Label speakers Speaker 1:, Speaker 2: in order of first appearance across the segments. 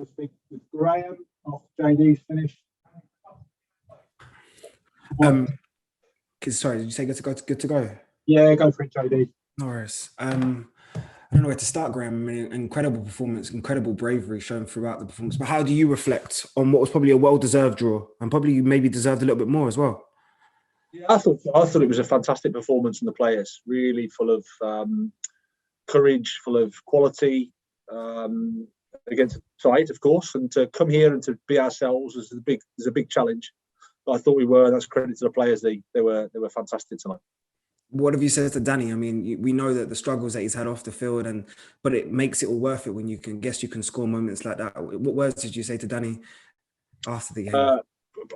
Speaker 1: to speak with Graham after JD's finished.
Speaker 2: Sorry, did you say good to go?
Speaker 1: Yeah, go for it, JD.
Speaker 2: No worries. I don't know where to start, Graham. I mean, incredible performance, incredible bravery shown throughout the performance. But how do you reflect on what was probably a well-deserved draw, and probably maybe deserved a little bit more as well?
Speaker 3: Yeah, I thought it was a fantastic performance from the players. Really full of courage, full of quality against the side, of course. And to come here and to be ourselves is a big challenge. But I thought we were. And that's credit to the players. They were fantastic tonight.
Speaker 2: What have you said to Danny? I mean, we know that the struggles that he's had off the field, but it makes it all worth it when you can score moments like that. What words did you say to Danny after the game?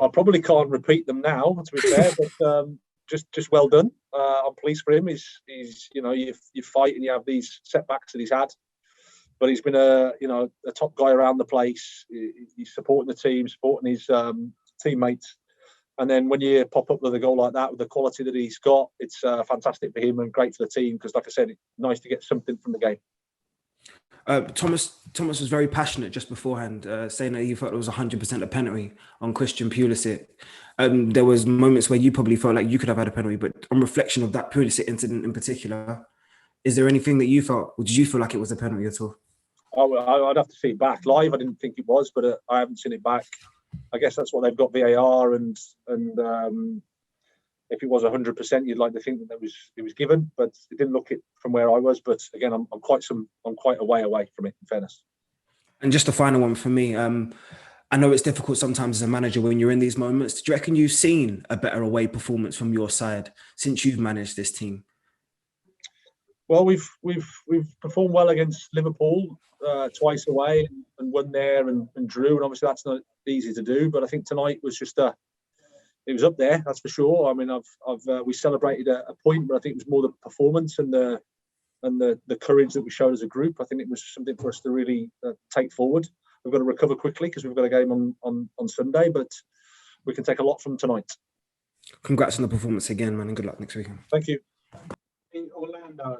Speaker 3: I probably can't repeat them now, to be fair, but just well done. I'm pleased for him. He's you fight and you have these setbacks that he's had, but he's been a top guy around the place. He's supporting the team, supporting his teammates. And then when you pop up with a goal like that, with the quality that he's got, it's fantastic for him and great for the team because, like I said, it's nice to get something from the game.
Speaker 2: Thomas was very passionate just beforehand, saying that he felt it was 100% a penalty on Christian Pulisic. There was moments where you probably felt like you could have had a penalty, but on reflection of that Pulisic incident in particular, is there anything that you felt, or did you feel like it was a penalty at all?
Speaker 3: I'd have to see it back. Live, I didn't think it was, but I haven't seen it back. I guess that's what they've got, VAR, and if it was 100%, you'd like to think that it was given, but it didn't look it from where I was. But again, I'm quite a way away from it, in fairness.
Speaker 2: And just a final one for me. I know it's difficult sometimes as a manager when you're in these moments. Do you reckon you've seen a better away performance from your side since you've managed this team?
Speaker 3: Well, we've performed well against Liverpool twice away and won there and drew, and obviously that's not easy to do. But I think tonight was just it was up there, that's for sure. I mean, we celebrated a point, but I think it was more the performance and the courage that we showed as a group. I think it was something for us to really take forward. We've got to recover quickly because we've got a game on Sunday, but we can take a lot from tonight.
Speaker 2: Congrats on the performance again, man, and good luck next weekend.
Speaker 3: Thank you.
Speaker 1: In Orlando.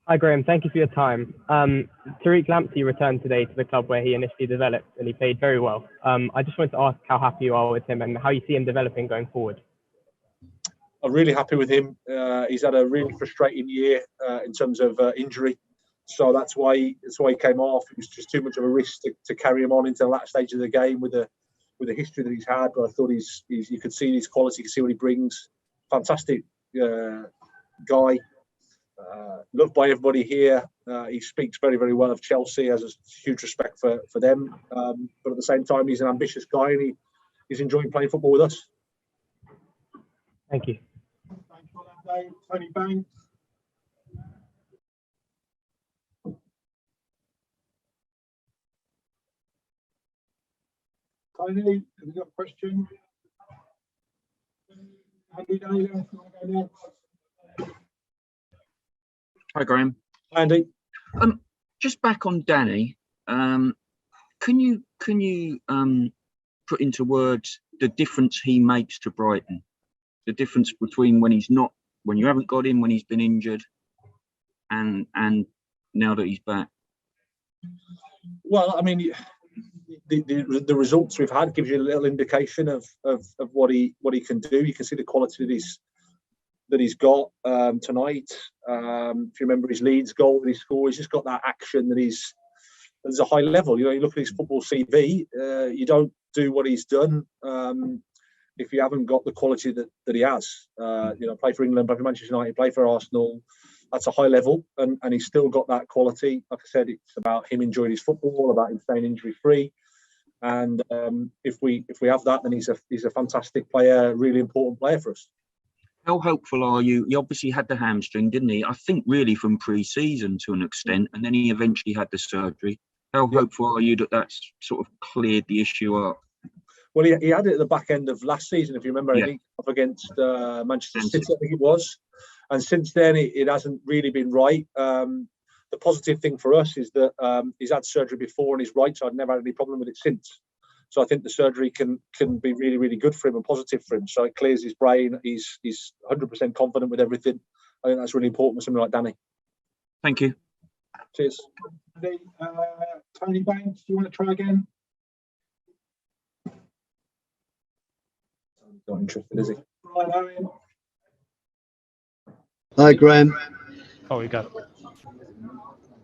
Speaker 4: Hi, Graham. Thank you for your time. Tariq Lamptey returned today to the club where he initially developed, and he played very well. I just wanted to ask how happy you are with him and how you see him developing going forward.
Speaker 3: I'm really happy with him. He's had a really frustrating year in terms of injury, so that's why he came off. It was just too much of a risk to carry him on into the last stage of the game with the history that he's had. But I thought you could see his quality, you could see what he brings. Fantastic guy. Loved by everybody here. He speaks very, very well of Chelsea, has a huge respect for them. But at the same time, he's an ambitious guy and he's enjoying playing football with us.
Speaker 4: Thank you.
Speaker 1: Thanks, Orlando. Tony Banks. Tony, have you got a question? Andy Daly, if you want to go next.
Speaker 5: Hi, Graham.
Speaker 3: Hi, Andy.
Speaker 5: Just back on Danny. Can you put into words the difference he makes to Brighton? The difference between when you haven't got him, when he's been injured, and now that he's back.
Speaker 3: Well, I mean, the results we've had gives you a little indication of what he can do. You can see the quality that he's got tonight. If you remember his Leeds goal that he scored, he's just got that action that there's a high level. You know, you look at his football CV, you don't do what he's done if you haven't got the quality that he has. Play for England, play for Manchester United, play for Arsenal. That's a high level, and he's still got that quality. Like I said, it's about him enjoying his football, about him staying injury free. And if we have that, then he's a fantastic player, really important player for us.
Speaker 5: How hopeful are you? He obviously had the hamstring, didn't he? I think really from pre-season to an extent, and then he eventually had the surgery. How hopeful are you that that's sort of cleared the issue up?
Speaker 3: Well, he had it at the back end of last season, if you remember, I think up against Manchester City, I think it was. And since then, it hasn't really been right. The positive thing for us is that he's had surgery before and he's right, so I've never had any problem with it since. So I think the surgery can be really, really good for him and positive for him. So it clears his brain. He's 100% confident with everything. I think that's really important for somebody like Danny.
Speaker 5: Thank you.
Speaker 3: Cheers.
Speaker 1: Andy, Tony Banks, do you want to try again?
Speaker 3: Not interested, is he?
Speaker 1: Brian Owen.
Speaker 6: Hi, Graham.
Speaker 7: Oh, we go.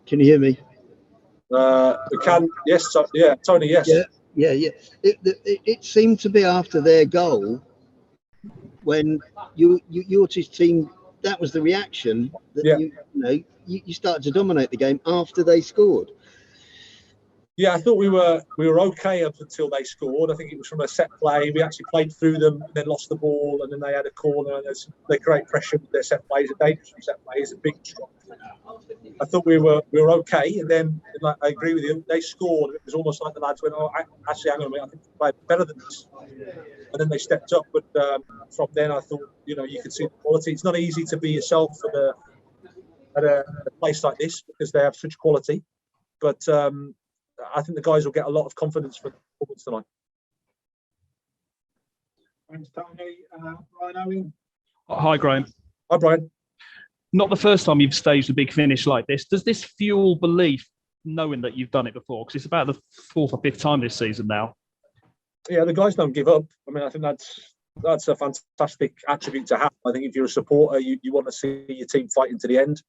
Speaker 6: Can you hear me?
Speaker 3: We can. Yes. Yeah. Tony. Yes.
Speaker 6: Yeah. It seemed to be after their goal when your team. That was the reaction that you started to dominate the game after they scored.
Speaker 3: Yeah, I thought we were okay up until they scored. I think it was from a set play. We actually played through them, then lost the ball, and then they had a corner. And they create pressure with their set plays. A dangerous set plays, a big strong. I thought we were okay, and then like, I agree with you. They scored. It was almost like the lads went, "Oh, actually, hang on a minute. I think we played better than this." And then they stepped up. But from then, I thought, you could see the quality. It's not easy to be yourself at a place like this because they have such quality. But I think the guys will get a lot of confidence for the performance tonight.
Speaker 1: Thanks, Tony. Brian Owen.
Speaker 7: Hi, Graham.
Speaker 3: Hi, Brian.
Speaker 7: Not the first time you've staged a big finish like this. Does this fuel belief knowing that you've done it before? Because it's about the 4th or 5th time this season now.
Speaker 3: Yeah, the guys don't give up. I mean, I think that's a fantastic attribute to have. I think if you're a supporter, you want to see your team fighting to the end.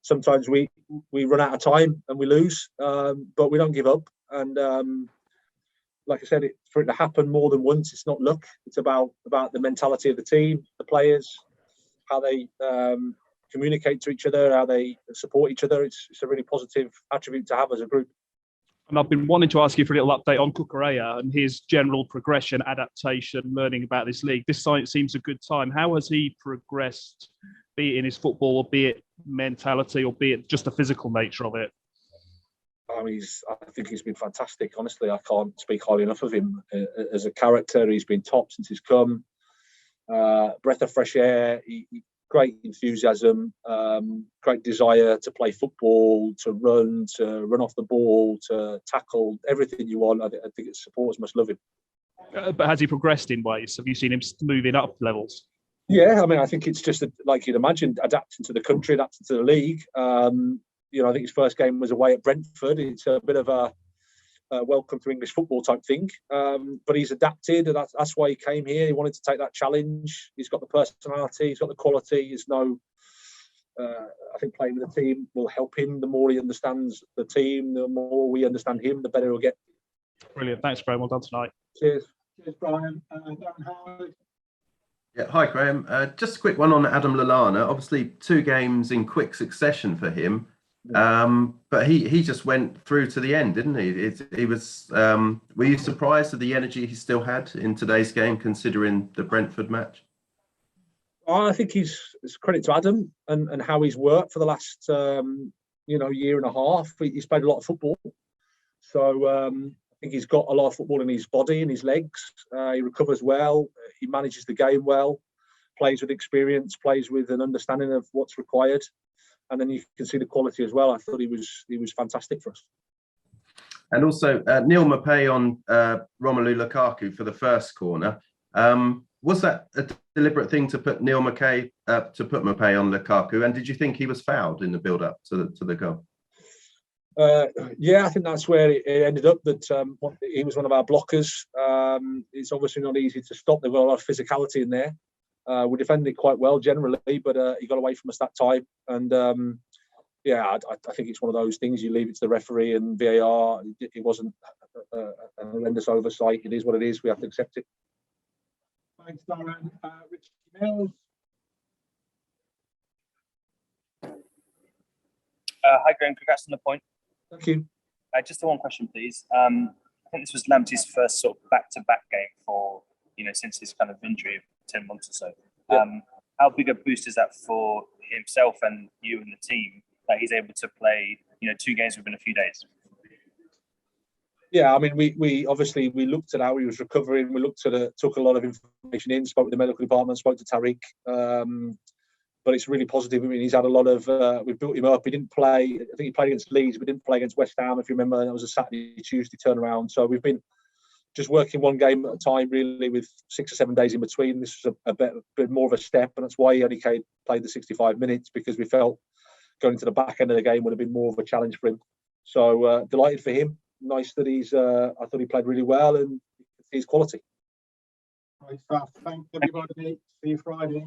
Speaker 3: Sometimes we run out of time and we lose, but we don't give up. And like I said, for it to happen more than once, it's not luck. It's about the mentality of the team, the players, how they communicate to each other, how they support each other. It's a really positive attribute to have as a group.
Speaker 7: And I've been wanting to ask you for a little update on Cucurella and his general progression, adaptation, learning about this league. This seems a good time. How has he progressed, be it in his football, or be it mentality, or be it just the physical nature of it?
Speaker 3: I think he's been fantastic. Honestly, I can't speak highly enough of him as a character. He's been top since he's come. Breath of fresh air. Great enthusiasm, great desire to play football, to run off the ball, to tackle, everything you want. I think its supporters must love him.
Speaker 7: But has he progressed in ways? Have you seen him moving up levels?
Speaker 3: Yeah, I mean, I think it's just like you'd imagine, adapting to the country, adapting to the league. I think his first game was away at Brentford. It's a bit of a welcome to English football type thing. But he's adapted, and that's why he came here. He wanted to take that challenge. He's got the personality, he's got the quality. I think playing with the team will help him. The more he understands the team, the more we understand him, the better he'll get.
Speaker 7: Brilliant. Thanks, Graham. Well done tonight.
Speaker 3: Cheers.
Speaker 1: Cheers, Brian. Darren Howard.
Speaker 8: Yeah, hi, Graham. Just a quick one on Adam Lallana. Obviously, 2 games in quick succession for him. But he just went through to the end, didn't he? He was. Were you surprised at the energy he still had in today's game, considering the Brentford match?
Speaker 3: I think it's credit to Adam and how he's worked for the last year and a half. He's played a lot of football, so I think he's got a lot of football in his body and his legs. He recovers well. He manages the game well. Plays with experience. Plays with an understanding of what's required. And then you can see the quality as well. I thought he was fantastic for us.
Speaker 8: And also Neil Maupay on Romelu Lukaku for the first corner. Was that a deliberate thing to put Maupay on Lukaku? And did you think he was fouled in the build-up to the goal?
Speaker 3: Yeah, I think that's where it ended up. That he was one of our blockers. It's obviously not easy to stop. They've got a lot of physicality in there. We defended it quite well generally, but he got away from us that time. And I think it's one of those things. You leave it to the referee and VAR. It wasn't a horrendous oversight. It is what it is. We have to accept it.
Speaker 1: Thanks, Darren. Richard Mills.
Speaker 9: Hi, Graham. Congrats on the point.
Speaker 3: Thank you.
Speaker 9: Just the one question, please. I think this was Lamptey's first sort of back-to-back game for, since his kind of injury of 10 months or so.
Speaker 3: Yeah.
Speaker 9: How big a boost is that for himself and you and the team that he's able to play, 2 games within a few days?
Speaker 3: Yeah, I mean, we obviously looked at how he was recovering. We took a lot of information in, spoke with the medical department, spoke to Tariq. But it's really positive. I mean, he's had a lot of. We've built him up. He didn't play. I think he played against Leeds, but didn't play against West Ham. If you remember, that was a Saturday, Tuesday turnaround. So we've been just working one game at a time, really, with 6 or 7 days in between. This was a bit more of a step, and that's why he only played the 65 minutes, because we felt going into the back end of the game would have been more of a challenge for him. So delighted for him. Nice that he's. I thought he played really well, and he's quality.
Speaker 1: Great stuff. Thanks everybody. See you Friday.